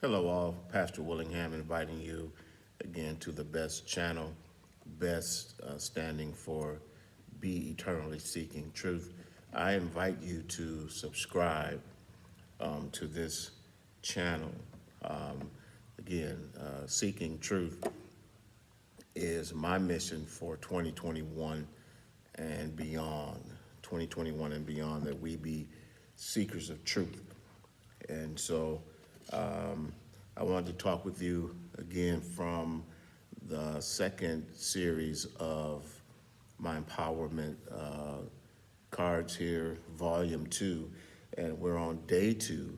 Hello, all. Pastor Willingham inviting you again to the best channel, best standing for Be Eternally Seeking Truth. I invite you to subscribe to this channel. Um, Seeking Truth is my mission for 2021 and beyond. 2021 and beyond, that we be seekers of truth. And so I wanted to talk with you again from the second series of my empowerment cards here, volume 2. And we're on day 2,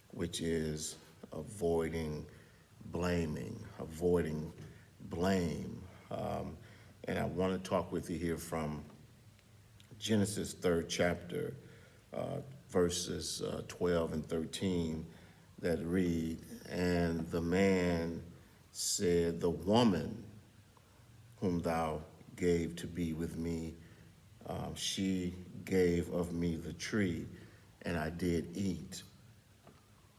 which is avoiding blame. And I want to talk with you here from Genesis 3rd chapter, verses 12 and 13, that read, "And the man said, the woman whom thou gave to be with me, she gave of me the tree, and I did eat.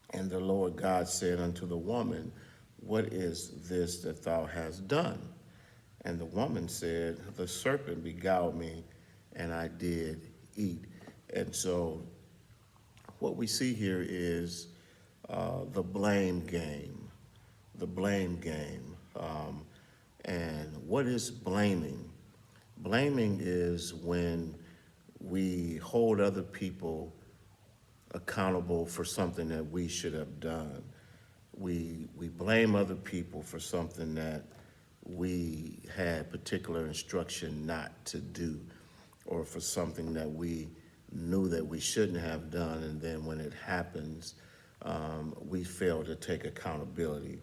And the Lord God said unto the woman, what is this that thou hast done? And the woman said, the serpent beguiled me, and I did eat." And so what we see here is the blame game. The blame game. And what is blaming? Blaming is when we hold other people accountable for something that we should have done. We blame other people for something that we had particular instruction not to do, or for something that we knew that we shouldn't have done, and then when it happens, we fail to take accountability.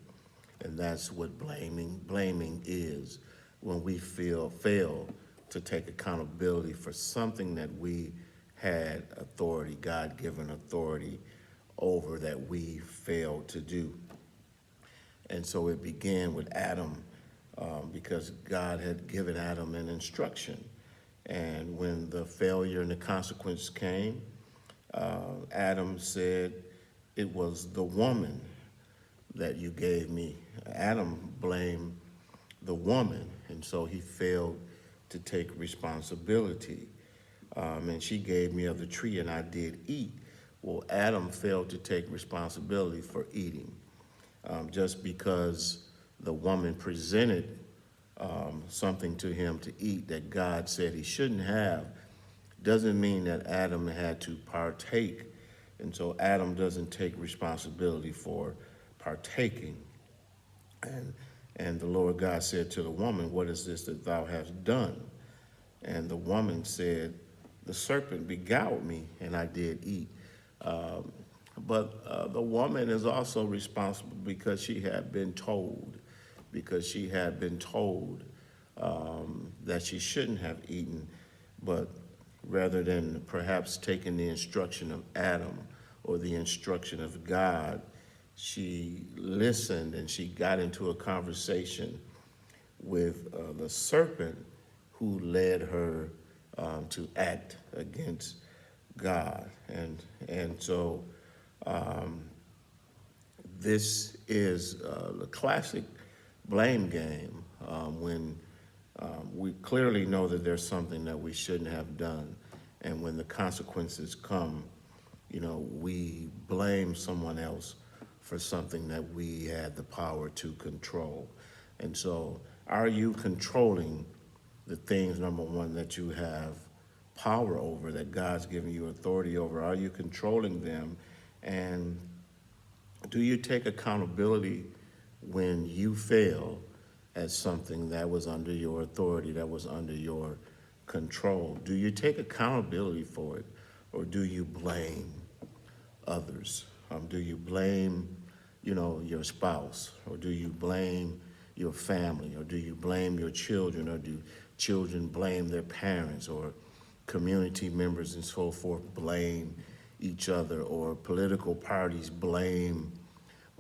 And that's what blaming is, when we fail to take accountability for something that we had authority, God-given authority over, that we failed to do. And so it began with Adam, because God had given Adam an instruction. And when the failure and the consequence came, Adam said, it was the woman that you gave me. Adam blamed the woman, and so he failed to take responsibility. And she gave me of the tree, and I did eat. Well, Adam failed to take responsibility for eating. Just because the woman presented something to him to eat that God said he shouldn't have, doesn't mean that Adam had to partake. And so Adam doesn't take responsibility for partaking. And the Lord God said to the woman, what is this that thou hast done? And the woman said, the serpent beguiled me, and I did eat. But the woman is also responsible because she had been told, that she shouldn't have eaten, but rather than perhaps taking the instruction of Adam or the instruction of God, she listened and she got into a conversation with the serpent, who led her to act against God. And so this is the classic blame game, when we clearly know that there's something that we shouldn't have done. And when the consequences come, we blame someone else for something that we had the power to control. And so, are you controlling the things, number one, that you have power over, that God's given you authority over? Are you controlling them? And do you take accountability when you fail at something that was under your authority, that was under your control? Do you take accountability for it, or do you blame others? Do you blame, your spouse, or do you blame your family, or do you blame your children, or do children blame their parents, or community members and so forth blame each other, or political parties blame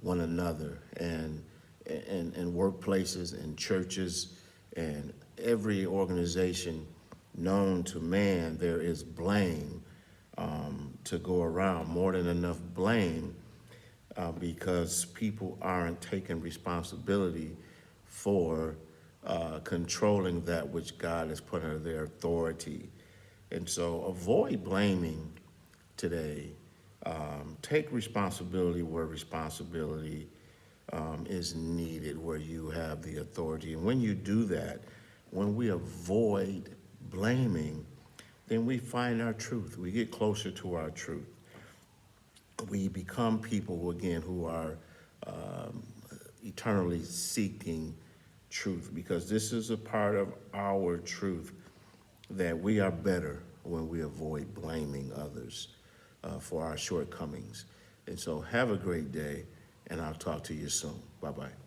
one another, and workplaces and churches and every organization known to man, there is blame to go around, more than enough blame because people aren't taking responsibility for controlling that which God has put under their authority. And so avoid blaming today. Take responsibility where responsibility is needed, where you have the authority. And when you do that, when we avoid blaming, then we find our truth. We get closer to our truth. We become people who, again, who are eternally seeking truth, because this is a part of our truth, that we are better when we avoid blaming others for our shortcomings. And so have a great day, and I'll talk to you soon. Bye-bye.